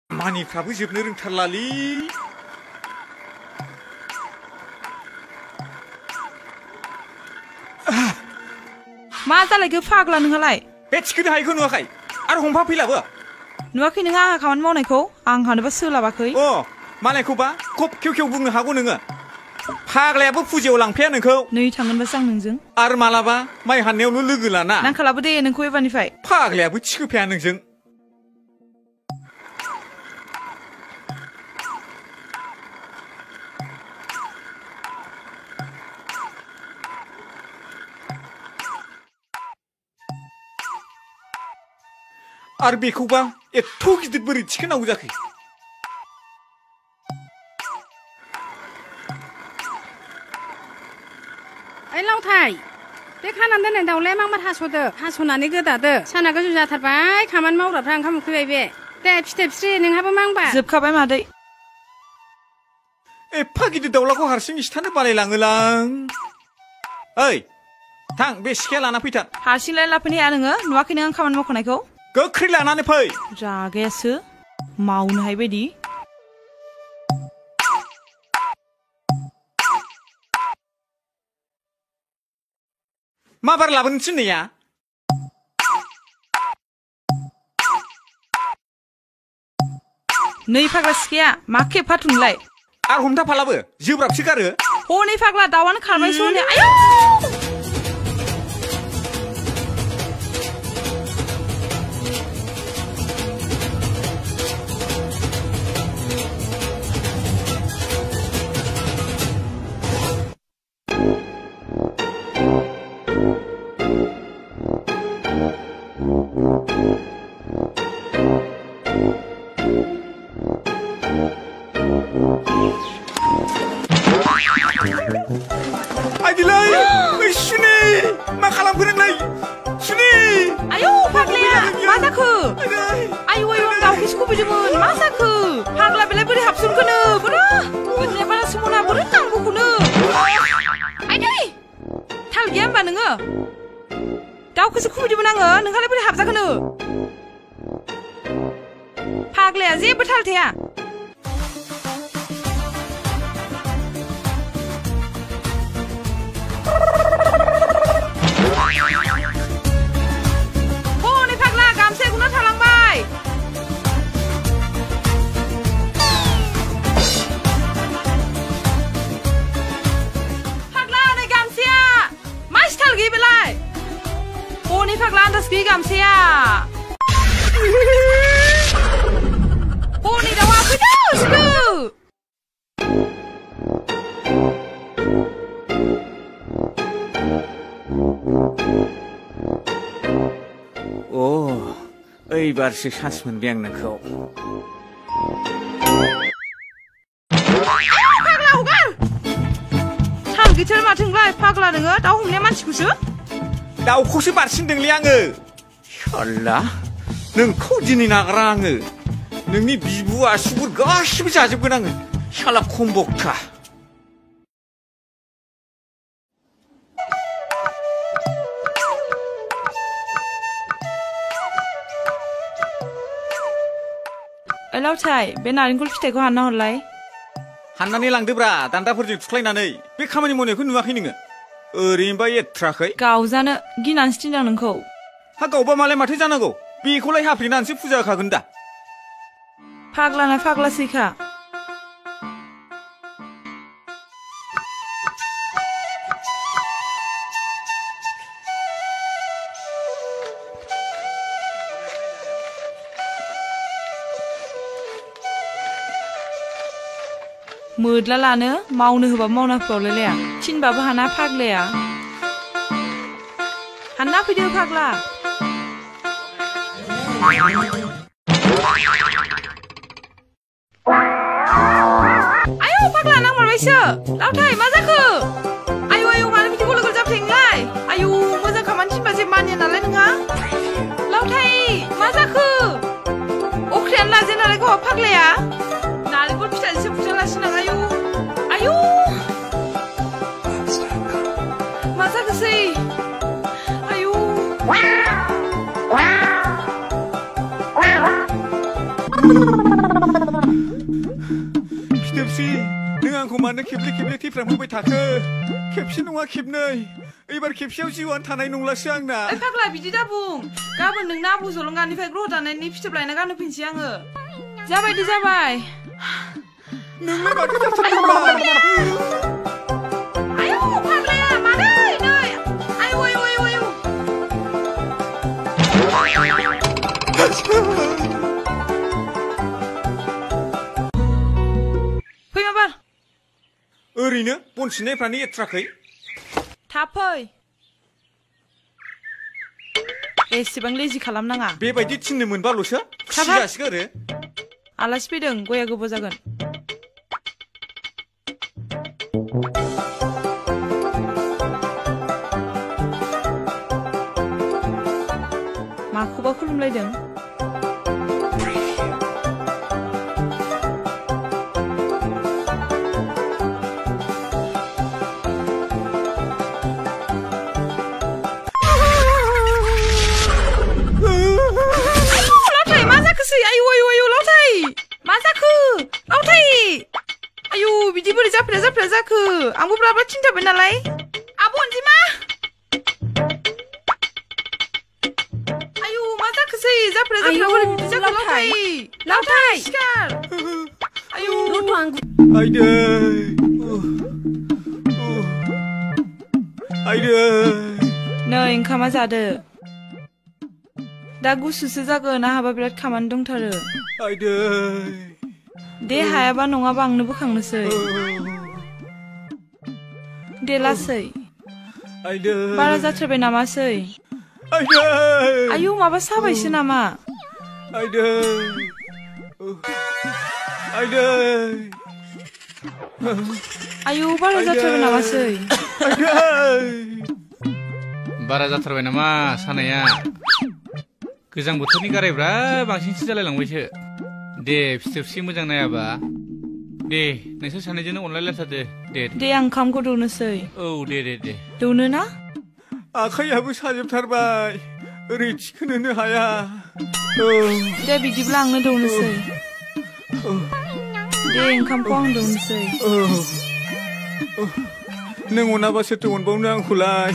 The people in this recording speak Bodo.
खामानिफ्राबो जोबनो रोंथारलालै मा जालायखो फाग्ला नोंहालाय बे थिखोनो हायैखौ नुवाखै आरो हमफा फैलाबो नुवाखै नोङो आंहा खामानि मावनायखौ आंहानोबा सोलाबाखै अ मालायखौबा खब खेव खेव बुंनो हागौ नोङो फाग्लायाबो फुजायाव लांफाया नोंखौ नै थांगोनबासो आं नोंजों आरो मालाबा माइ हाननायावल' लोगो लाना नांखालाबो दे नोंखौ एबारनिफ्राय फाग्लायाबो थिखोफाया नोंजों आरो बेखौबा एथ' गिदिर बोरै थिखोनांगौ जाखो ओइ लावथाय बे खानानै दोननाय दाउलाया मा हास'दो हास'नानै गोदादो साना गोजौ जाथारबाय खामानि मावग्राफ्रा ओंखाम उखैबाय बे दे फिथाइ फिथ्रि नोंहाबो मांबा जोबखाबाय मादै एफा गिदिर दाउलाखौ हारसिं सिथानो बालायलाङोलां ओइ थां बे सिखाया लाना फैथार हारसिंलाय लाफैनो हाया नोङो नुवाखै नों आं खामानि मावखानायखौ गोख्रै लानानै फै रागायासो मावनो हाय बायदि मा बार लाबोनो थिननाया नै फाग्ला सिखाया मा खेफाथुनलाय आरो हमथाफालाबो जोब्राबसो गारो हनै फाग्ला दाउआनो खारबायसो हनै आयौ आइदिलाय ओइ सुनि मा खालामखो नोंलाय सुनि आयौ फाग्लाया मा जाखो आयौ आयौ आं दाउखौसो खुबैदोंमोन मा जाखो फाग्ला बेलाय बोरै हाबसनखोनो बोरो गोदोनाय बारासो मना बोरो नांगौखौनो आइदै थाल गैया होमबा नोङो दाउखौसो खुबैदोंमोन आङो नोंहालाय बोरै हाबजाखोनो फाग्लाया जेबो थाल थाया हनै फाग्ला गामसाया गुना थालांबाय फाग्ला नै गामसाया मा स्टाइल गैया बेलाय हनै फाग्ला आन्दाज गैयै गामसाया हनै दाउआ फैदो सिदो ओइबारसो सान्स मोनबाय आं नोंखौ फाग्ला हगार थाल गैथार माथोंलाय फाग्ला नोङो दाउ हमनाया मानसिखौसो दाउखौसो बारसिनदोंलै आङो साल्ला नोंखौ दिनै नागारा आङो नोंनि बिबु आसुगुर गासिबो जाजोबगोन आङो साला खमबक्ता लावथाय बे नारेंखल फिथाइखौ हानना हरलाय हाननानै लांदोब्रा दान्दाफोरजों थुख्लायनानै बे खामानि मावनायखौ नुवाखै नोङो ओरैनोबा एथ्राखै गावजानो गिनानैसो थिनदां नोंखौ हा गावबा मालाय माथो जानांगौ बेखौलाय हाफ्लेनानैसो फुजा होखागोन दा फाग्लाना फाग्लासैखा मोदला लानो मावनो होबाबो मावना होफ्रावलायलाया थिनबाबो हाना फाग्लाया हानना फैदो फाग्ला आयौ फाग्ला नांमारबायसो लावथाय मा जाखो आयौ आयौ मानो बिदि गल गल जाबाय नोंलाय आयौ मोजां खामानि थिनबा जे मानिया नालाय नोंहा लावथाय मा जाखो अख्रियानो लाजाया नालाय गावहा फाग्लाया नारेंखल फिथाइसो फुजालासिनो आयौ आयौ मा जाखोसै आयौ फिथोबसि नों आंखौ मानो खेबले खेबले थैफ्रामहोबाय थाखो खेबसे नङा खेबनै एबार खेबसेयाव जिउआनो थानाय नंलासो आंना ओइ फाग्ला बिदि दा बुं गाबोन नोंना आबु जलंगानिफ्राय ग्रह दानायनि फिथोब लायना गानहोफैनोसै आङो जाबाय दे जाबाय नोंलाय माथो जाथारदोंब्रा आयौ फाग्लाया मादै नै आयौ आयौ आयौ आयौ फै माबार ओरैनो बन सिननायफ्रानो एथ्राखै थाब फै एसेबां लेजि खालामनाङा बेबायदि थिननो मोनबाल'सो खुसि जासिगोन आरो आलासि फैदों गया गोबाव जागोन माखौबा खुलुमलायदों बिदि बोरै जाफ्रा जाखो आंबो ब्रा थिनथाबाय नालाय आब' अनजिमा आयु मा जाखोसै जाफ्रा बोरै बिदि जाखो लावथाय सिखार आयु आइदै आइदै नै ओंखामा जादो दा गुसुसो जागोन आहाबा बिराद खामानि दंथारो आइदै दे हायाबा नङाबा आंनो बोखांनोसै दे लासै बारा जाथारबाय नामासै आयु माबा साबायसो नामा आयु बारा जाथारबाय नामासै बारा जाथारबाय नामा सानाया गोजां बोथोरनि गारायब्रा बांसिनसो जालायलांबायसो दे फिथोबसि मोजां नायाबा दे नोंसोर सानैजोंनो अनलायलायथारदो दे आं ओंखामखौ दौनोसै औ दे दौनो ना आखाइयाबो साजोबथारबाय ओरै थिखोनोनो हाया दे बिदिब्ला आंनो दौनोसै दे ओंखामखौ आं दौनोसै नों अनाबा सोरथो अनबावनो आंखौलाय